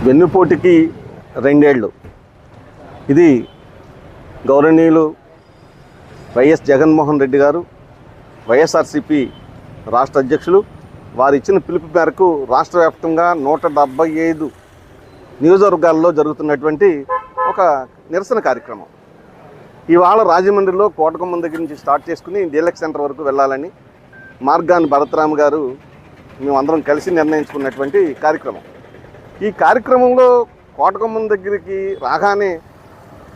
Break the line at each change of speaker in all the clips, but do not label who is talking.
వెన్నుపోటుకి 2 ఏళ్ళు. ఇది గౌరవనీయులు వైఎస్ జగన్మోహన్ రెడ్డి గారు, వైఎస్ఆర్సీపీ రాష్ట్ర అధ్యక్షులు వారు ఇచ్చిన పిలుపు మేరకు రాష్ట్ర వ్యాప్తంగా 175 నియోజకవర్గాల్లో జరుగుతున్నటువంటి ఒక నిరసన కార్యక్రమం. ఇవాళ రాజమండ్రిలో కోటకొమ్మం దగ్గర నుంచి స్టార్ట్ చేసుకుని డీలక్స్ సెంటర్ వరకు వెళ్ళాలని మార్గాన్ని భరతరామ్ గారు మేమందరం కలిసి నిర్ణయించుకున్నటువంటి కార్యక్రమం. ఈ కార్యక్రమంలో కోటకొమ్మం దగ్గరికి రాగానే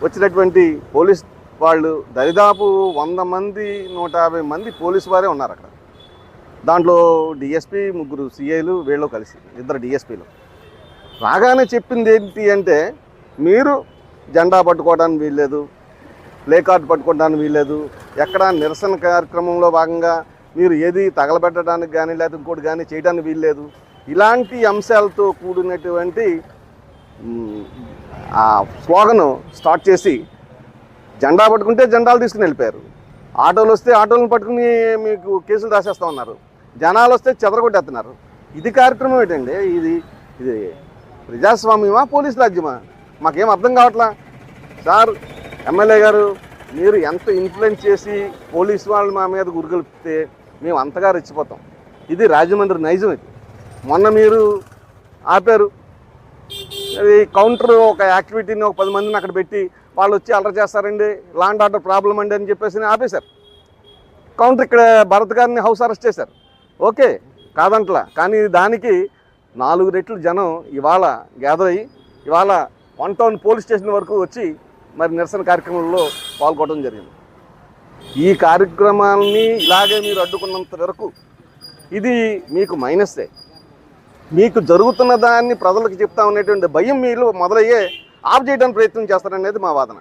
వచ్చినటువంటి పోలీస్ వాళ్ళు దరిదాపు 100 మంది 150 మంది పోలీసు వారే ఉన్నారు అక్కడ. దాంట్లో డిఎస్పీ, 3 సిఐలు, వీళ్ళు కలిసి 2 డిఎస్పీలు. రాగానే చెప్పింది ఏంటి అంటే, మీరు జెండా పట్టుకోవడానికి వీల్లేదు, ప్లే కార్డు పట్టుకోవడానికి వీల్లేదు, ఎక్కడ నిరసన కార్యక్రమంలో భాగంగా మీరు ఏది తగలబెట్టడానికి కానీ లేదా ఇంకోటి కానీ చేయడానికి వీల్లేదు. ఇలాంటి అంశాలతో కూడినటువంటి ఆ స్లోగను స్టార్ట్ చేసి జెండా పట్టుకుంటే జెండాలు తీసుకుని వెళ్ళిపోయారు. ఆటోలు వస్తే ఆటోలను పట్టుకుని మీకు కేసులు రాసేస్తూ ఉన్నారు. జనాలు వస్తే చెదరగొట్టేస్తున్నారు. ఇది కార్యక్రమం ఏంటండి? ఇది ప్రజాస్వామ్యమా, పోలీస్ రాజ్యమా? మాకేం అర్థం కావట్లా. సార్ ఎమ్మెల్యే గారు, మీరు ఎంత ఇన్ఫ్లుయెన్స్ చేసి పోలీసు వాళ్ళు మా మీద గురిగొలిపితే మేము అంతగా రెచ్చిపోతాం. ఇది రాజమండ్రి నైజం. ఇది మొన్న మీరు ఆపారు, అది కౌంటర్ ఒక యాక్టివిటీని ఒక 10 మందిని అక్కడ పెట్టి వాళ్ళు వచ్చి అలర్ చేస్తారండి, లా అండ్ ఆర్డర్ ప్రాబ్లం అండి అని చెప్పేసి ఆపేశారు. కౌంటర్ ఇక్కడ భరత్ గారిని హౌస్ అరెస్ట్ చేశారు. ఓకే, కాదంట్లా. కానీ దానికి 4 రెట్లు జనం ఇవాళ గ్యాదర్ అయ్యి ఇవాళ 1 టౌన్ పోలీస్ స్టేషన్ వరకు వచ్చి మరి నిరసన కార్యక్రమంలో పాల్గొనడం జరిగింది. ఈ కార్యక్రమాలని ఇలాగే మీరు అడ్డుకున్నంత వరకు ఇది మీకు మైనస్సే. మీకు జరుగుతున్న దాన్ని ప్రజలకు చెప్తా ఉన్నటువంటి భయం మీరు మొదలయ్యే ఆఫ్ చేయడానికి ప్రయత్నం చేస్తారనేది మా వాదన.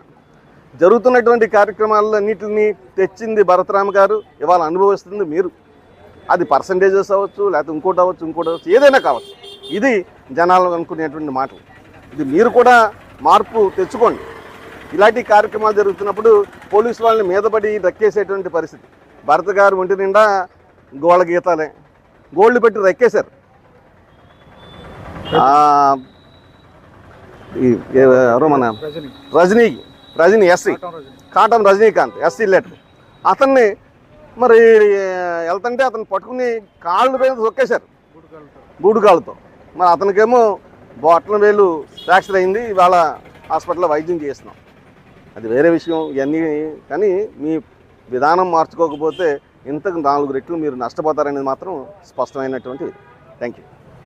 జరుగుతున్నటువంటి కార్యక్రమాలన్నింటినీ తెచ్చింది భరతరామ్ గారు, ఇవాళ అనుభవిస్తుంది మీరు. అది పర్సంటేజెస్ అవ్వచ్చు, లేకపోతే ఇంకోటి అవ్వచ్చు, ఏదైనా కావచ్చు. ఇది జనాలు అనుకునేటువంటి మాటలు. ఇది మీరు కూడా మార్పు తెచ్చుకోండి. ఇలాంటి కార్యక్రమాలు జరుగుతున్నప్పుడు పోలీసు వాళ్ళని మీద పడి రక్కేసేటువంటి పరిస్థితి. భరత్ గారు ఒంటి నిండా గోళ్ళ గీతాలే, గోల్డ్ పెట్టి రక్కేశారు. ఎవరో మన Rajini SC, Katam Rajinikanth SC letter, అతన్ని మరి వెళ్తుంటే అతను పట్టుకుని కాళ్ళు పైన తొక్కేశారు బూడుకాళ్ళతో. మరి అతనికేమో బొట్టన వేలు ఫ్రాక్చర్ అయింది, ఇవాళ హాస్పిటల్లో వైద్యం చేస్తున్నాం. అది వేరే విషయం ఇవన్నీ. కానీ మీ విధానం మార్చుకోకపోతే ఇంతకు 4 రెట్లు మీరు నష్టపోతారనేది మాత్రం స్పష్టమైనటువంటి. Thank you.